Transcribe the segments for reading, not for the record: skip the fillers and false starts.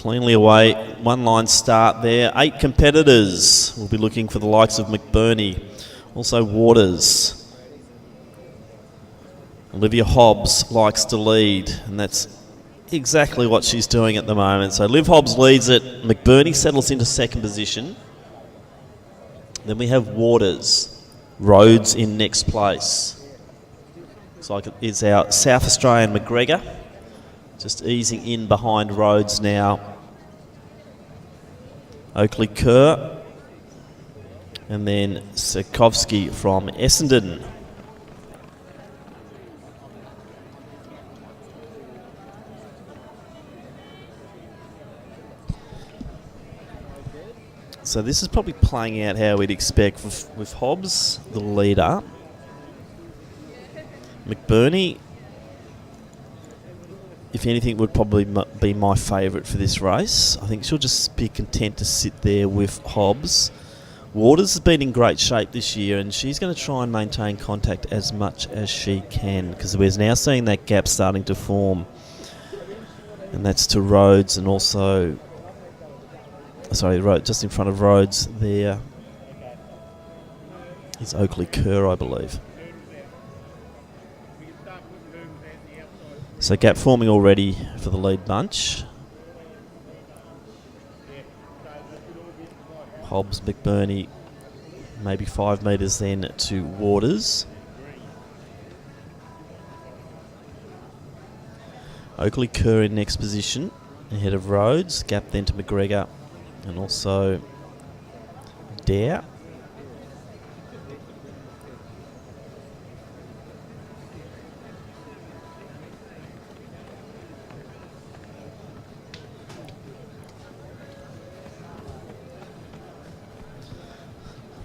Cleanly away, one line start there. 8 competitors. We'll be looking for the likes of McBurney, also Waters. Olivia Hobbs likes to lead, and that's exactly what she's doing at the moment. So Liv Hobbs leads it. McBurney settles into second position. Then we have Waters. Rhodes in next place. Looks like it's our South Australian McGregor. Just easing in behind Rhodes now. Oakley Kerr. And then Sikovsky from Essendon. So this is probably playing out how we'd expect with Hobbs, the leader. McBurney, if anything, would probably be my favourite for this race. I think she'll just be content to sit there with Hobbs. Waters has been in great shape this year, and she's going to try and maintain contact as much as she can, because we're now seeing that gap starting to form. And that's to Rhodes, and also... Sorry, just in front of Rhodes there is Oakley Kerr, I believe. So gap forming already for the lead bunch. Hobbs, McBurney, maybe 5 metres then to Waters. Oakley Kerr in next position ahead of Rhodes. Gap then to McGregor. And also Dare.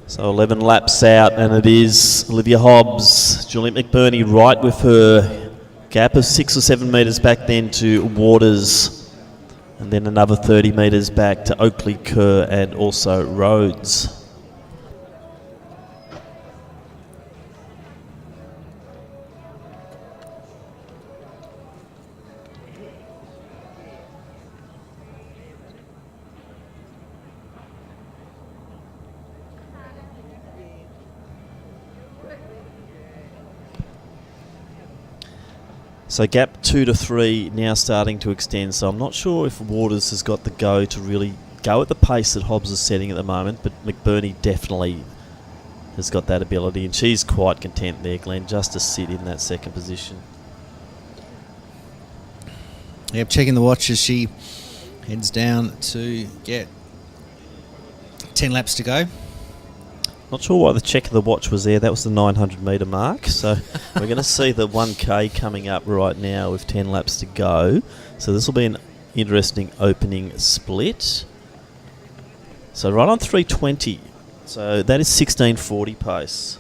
So 11 laps out, and it is Olivia Hobbs. Juliet McBurney right with her gap of 6 or 7 metres back then to Waters. And then another 30 metres back to Oakley Kerr and also Rhodes. So gap 2 to 3 now starting to extend. So I'm not sure if Waters has got the go to really go at the pace that Hobbs is setting at the moment, but McBurney definitely has got that ability, and she's quite content there, Glenn, just to sit in that second position. Yep, checking the watch as she heads down to get 10 laps to go. Not sure why the check of the watch was there. That was the 900 metre mark. So we're going to see the 1K coming up right now with 10 laps to go. So this will be an interesting opening split. So right on 320. So that is 16:40 pace.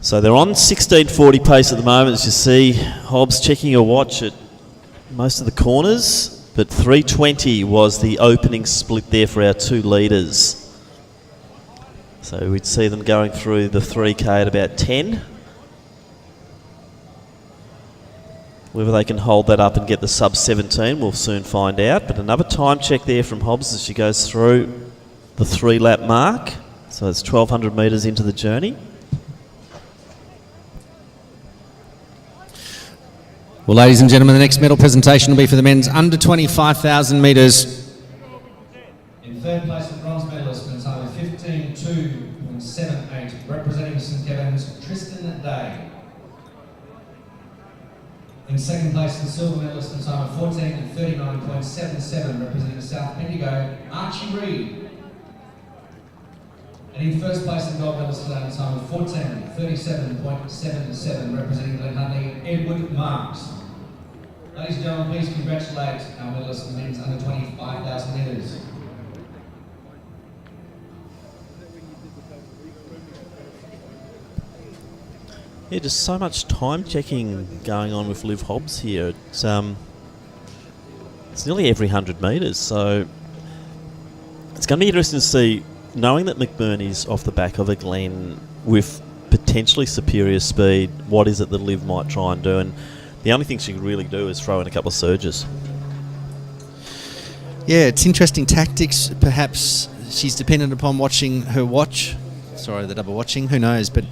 So they're on 16:40 pace at the moment, as you see. Hobbs checking her watch at most of the corners, but 3:20 was the opening split there for our 2 leaders. So we'd see them going through the 3K at about 10. Whether they can hold that up and get the sub 17, we'll soon find out. But another time check there from Hobbs as she goes through the 3-lap mark. So it's 1,200 metres into the journey. Well, ladies and gentlemen, the next medal presentation will be for the men's under 25,000 metres. In third place, the bronze medalist in time of 15:2.78, representing St Kevin's, Tristan Day. In second place, the silver medalist in time of 14:39.77, representing South Bendigo, Archie Reid. And in first place, the gold medalist today in time of 14:37.77, representing Glen Huntly, Edward Marks. Ladies and gentlemen, please congratulate our medalist in the men's under 25,000 metres. Yeah, just so much time checking going on with Liv Hobbs here. It's It's nearly every 100 metres, so it's going to be interesting to see, knowing that McBurney's off the back of a Glen with potentially superior speed, what is it that Liv might try and do? And the only thing she can really do is throw in a couple of surges. Yeah, it's interesting tactics. Perhaps she's dependent upon watching her watch. Sorry, the double watching. Who knows? But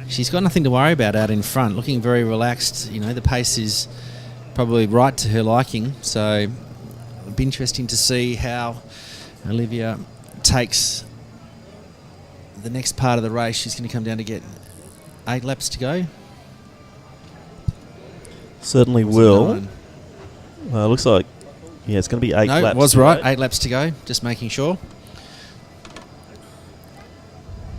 she's got nothing to worry about out in front. Looking very relaxed. You know, the pace is probably right to her liking. So it'll be interesting to see how Olivia takes the next part of the race. She's going to come down to get 8 laps to go. Certainly will. Well, it looks like, yeah, it's going to be 8 laps. No, it was right. 8 laps to go. Just making sure.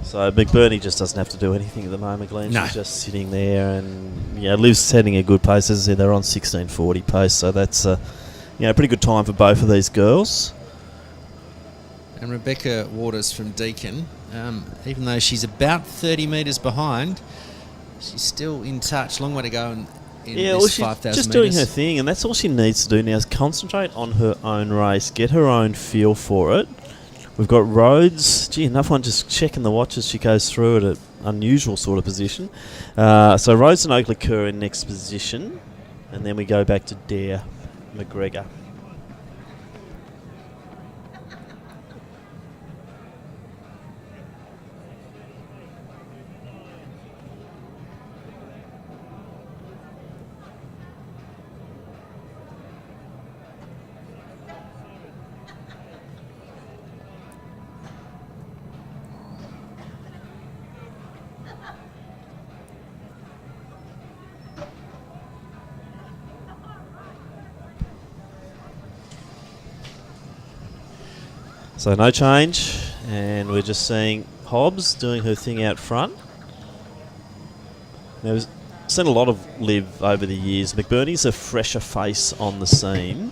So McBurney just doesn't have to do anything at the moment, Glenn. No. She's just sitting there, and Liv's setting a good pace. As I said, they're on 16:40 pace, so that's a pretty good time for both of these girls. And Rebecca Waters from Deakin, even though she's about 30 metres behind, she's still in touch. Long way to go in this 5,000 just metres. doing her thing, and that's all she needs to do now is concentrate on her own race, get her own feel for it. We've got Rhodes. Gee, enough one just checking the watch as she goes through at an unusual sort of position. So Rhodes and Oakley Kerr in next position, and then we go back to Dare McGregor. So no change, and we're just seeing Hobbs doing her thing out front. Now, we've seen a lot of Liv over the years. McBurney's a fresher face on the scene,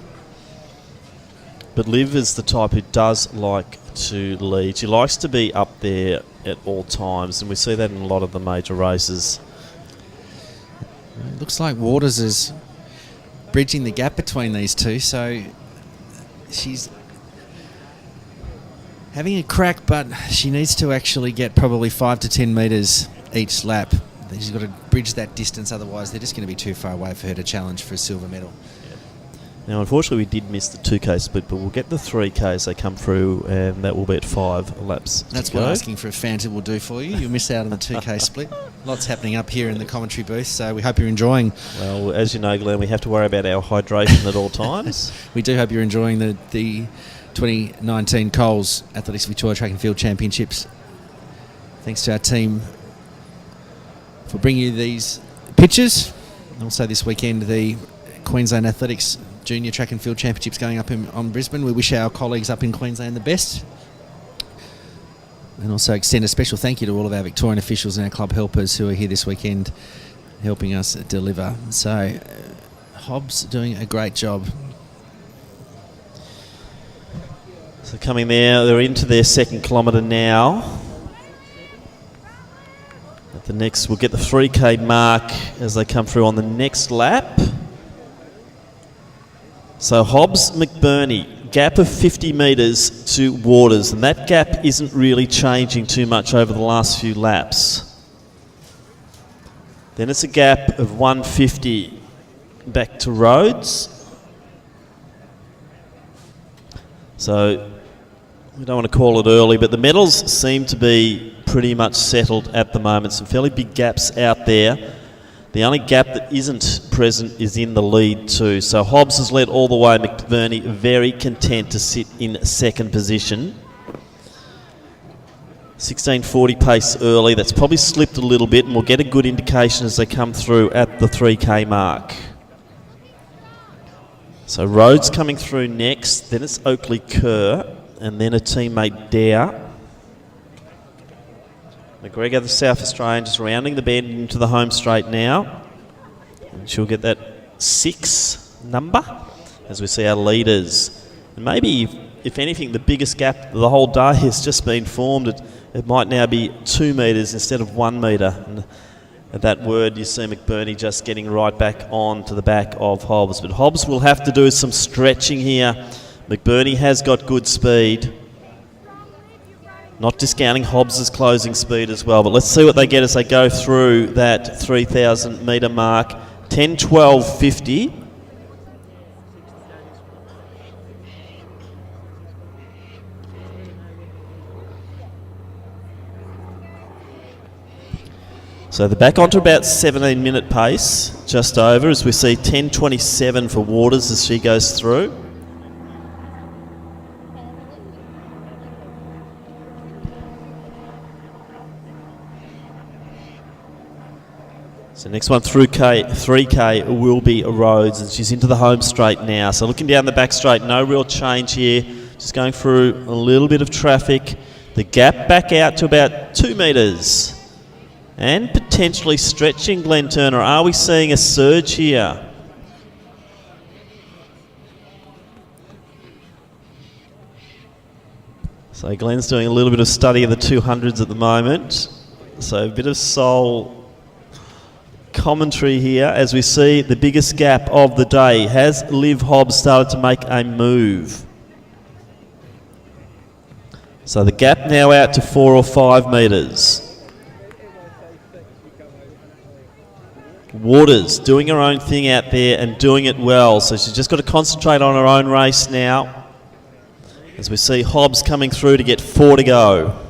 but Liv is the type who does like to lead. She likes to be up there at all times, and we see that in a lot of the major races. It looks like Waters is bridging the gap between these two, so she's having a crack, but she needs to actually get probably 5 to 10 metres each lap. She's got to bridge that distance, otherwise they're just going to be too far away for her to challenge for a silver medal. Now, unfortunately, we did miss the 2K split, but we'll get the 3K as they come through, and that will be at 5 laps. That's what asking for a Fanta will do for you. You'll miss out on the 2K split. Lots happening up here in the commentary booth, so we hope you're enjoying. Well, as you know, Glenn, we have to worry about our hydration at all times. We do hope you're enjoying the 2019 Coles Athletics Victoria Track and Field Championships. Thanks to our team for bringing you these pictures. Also this weekend, the Queensland Athletics Junior Track and Field Championships going up on Brisbane. We wish our colleagues up in Queensland the best. And also extend a special thank you to all of our Victorian officials and our club helpers who are here this weekend helping us deliver. So, Hobbs doing a great job. So coming there, they're into their second kilometre now. At the next, we'll get the 3K mark as they come through on the next lap. So Hobbs, McBurney, gap of 50 metres to Waters, and that gap isn't really changing too much over the last few laps. Then it's a gap of 150 back to Rhodes. So we don't want to call it early, but the medals seem to be pretty much settled at the moment. Some fairly big gaps out there. The only gap that isn't present is in the lead too. So Hobbs has led all the way. McBurney very content to sit in second position. 16:40 pace early. That's probably slipped a little bit, and we'll get a good indication as they come through at the 3K mark. So Rhodes coming through next. Then it's Oakley Kerr, and then a teammate Dare. McGregor, the South Australian, just rounding the bend into the home straight now. And she'll get that 6 number as we see our leaders. And maybe, if anything, the biggest gap the whole day has just been formed. It might now be 2 metres instead of 1 metre. And At that word, you see McBurney just getting right back on to the back of Hobbs. But Hobbs will have to do some stretching here. McBurney has got good speed. Not discounting Hobbs' closing speed as well, but let's see what they get as they go through that 3,000 metre mark. 10:12.50. So they're back onto about 17-minute pace, just over, as we see 10:27 for Waters as she goes through. So next one through 3K will be Rhodes, and she's into the home straight now. So looking down the back straight, no real change here. Just going through a little bit of traffic. The gap back out to about 2 metres. And potentially stretching, Glenn Turner. Are we seeing a surge here? So Glenn's doing a little bit of study of the 200s at the moment. So a bit of soul commentary here as we see the biggest gap of the day. Has Liv Hobbs started to make a move? So the gap now out to 4 or 5 metres. Waters doing her own thing out there and doing it well. So she's just got to concentrate on her own race now. As we see Hobbs coming through to get 4 to go.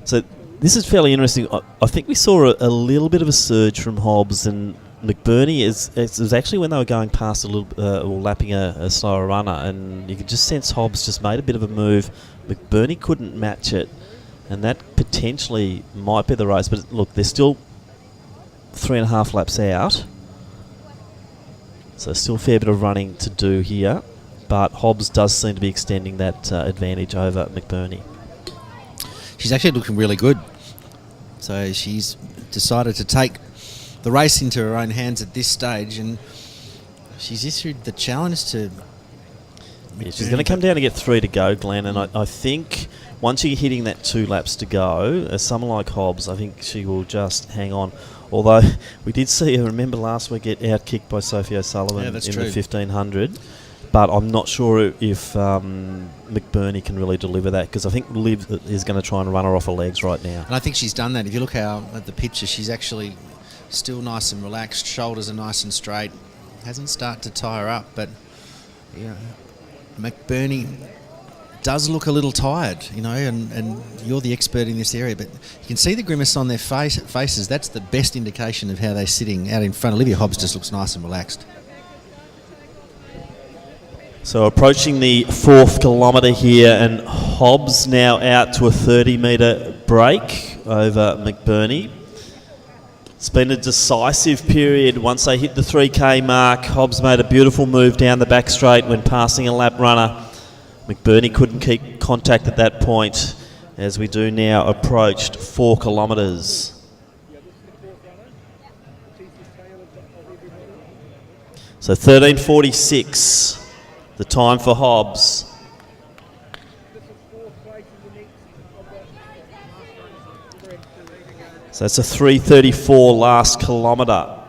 So this is fairly interesting. I think we saw a little bit of a surge from Hobbs, and McBurney it was actually when they were going past a little or lapping a slower runner, and you could just sense Hobbs just made a bit of a move. McBurney couldn't match it, and that potentially might be the race. But look, they're still 3.5 laps out, so still a fair bit of running to do here. But Hobbs does seem to be extending that advantage over McBurney. She's actually looking really good. So she's decided to take the race into her own hands at this stage, and she's issued the challenge to... Yeah, she's going to come down to get 3 to go, Glenn, and I think once you're hitting that 2 laps to go, as someone like Hobbs, I think she will just hang on. Although we did see her, remember last week, get out-kicked by Sophie O'Sullivan in the 1500. But I'm not sure if McBurney can really deliver that, because I think Liv is going to try and run her off her legs right now. And I think she's done that. If you look at the picture, she's actually still nice and relaxed. Shoulders are nice and straight. Hasn't started to tie her up, but yeah, McBurney does look a little tired, you know, and you're the expert in this area, but you can see the grimace on their faces. That's the best indication of how they're sitting out in front. Olivia Hobbs just looks nice and relaxed. So approaching the 4th kilometre here, and Hobbs now out to a 30-metre break over McBurney. It's been a decisive period. Once they hit the 3K mark, Hobbs made a beautiful move down the back straight when passing a lap runner. McBurney couldn't keep contact at that point, as we do now approached 4 kilometres. So 13:46. The time for Hobbs. So that's a 3:34 last kilometre.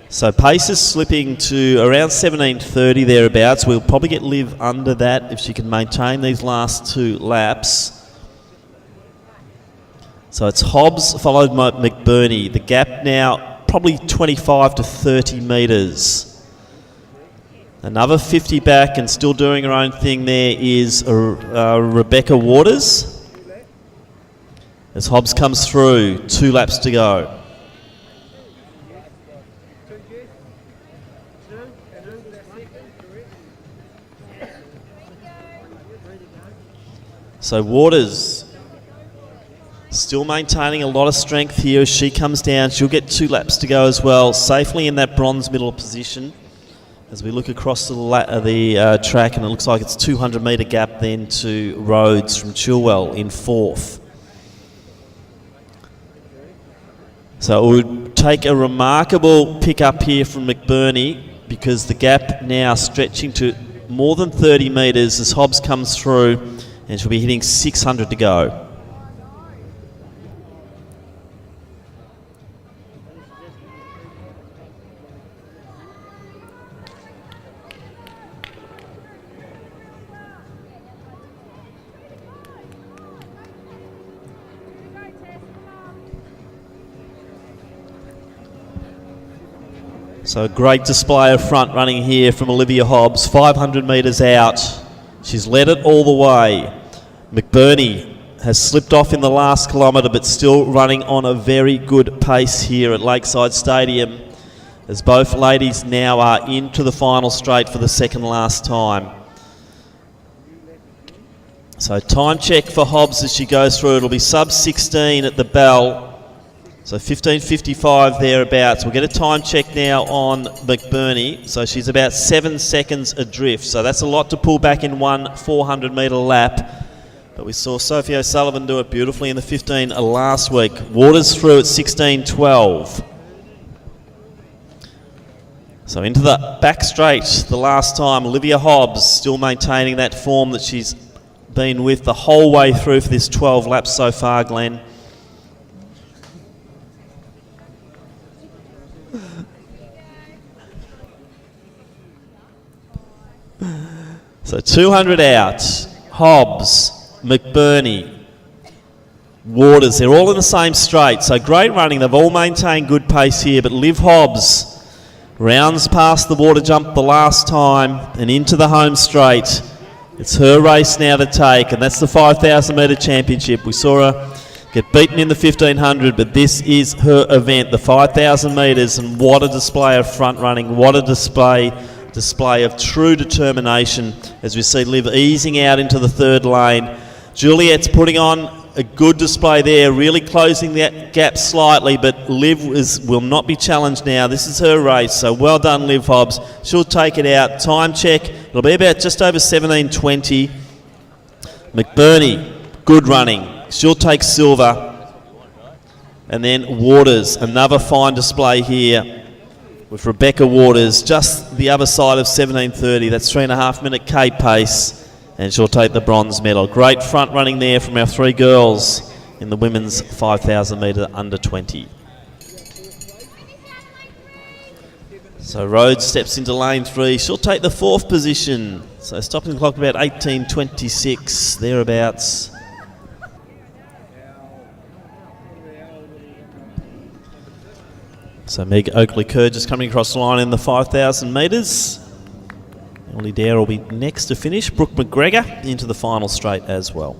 So pace is slipping to around 17:30 thereabouts. We'll probably get Liv under that if she can maintain these last 2 laps. So it's Hobbs followed by McBurney. The gap now probably 25 to 30 metres. Another 50 back and still doing her own thing there is Rebecca Waters. As Hobbs comes through, 2 laps to go. So Waters still maintaining a lot of strength here as she comes down. She'll get 2 laps to go as well, safely in that bronze middle position. As we look across the track, and it looks like it's 200-metre gap then to Rhodes from Chilwell in 4th. So it would take a remarkable pick up here from McBurney, because the gap now stretching to more than 30 metres as Hobbs comes through, and she'll be hitting 600 to go. So a great display of front running here from Olivia Hobbs, 500 metres out. She's led it all the way. McBurney has slipped off in the last kilometre, but still running on a very good pace here at Lakeside Stadium, as both ladies now are into the final straight for the second last time. So time check for Hobbs as she goes through. It'll be sub 16 at the bell. So 15:55 thereabouts. We'll get a time check now on McBurney. So she's about 7 seconds adrift. So that's a lot to pull back in one 400-metre lap. But we saw Sophie O'Sullivan do it beautifully in the 15 last week. Waters through at 16:12. So into the back straight the last time. Olivia Hobbs still maintaining that form that she's been with the whole way through for this 12 laps so far, Glenn. So 200 out, Hobbs, McBurney, Waters, they're all in the same straight. So great running, they've all maintained good pace here, but Liv Hobbs rounds past the water jump the last time and into the home straight. It's her race now to take, and that's the 5,000 metre championship. We saw her get beaten in the 1,500, but this is her event, the 5,000 metres, and what a display of front running, what a display of true determination as we see Liv easing out into the third lane. Juliet's putting on a good display there, really closing that gap slightly, but Liv will not be challenged now. This is her race, so well done Liv Hobbs. She'll take it out. Time check, it'll be about just over 17:20. McBurney, good running. She'll take silver. And then Waters, another fine display here with Rebecca Waters, just the other side of 17:30. That's 3.5 minute K pace, and she'll take the bronze medal. Great front running there from our three girls in the women's 5,000 metre under 20. So Rhodes steps into lane 3. She'll take the 4th position. So stopping the clock about 18:26 thereabouts. So Meg Oakley-Kerr just coming across the line in the 5,000 metres. Emily Dare will be next to finish. Brooke McGregor into the final straight as well.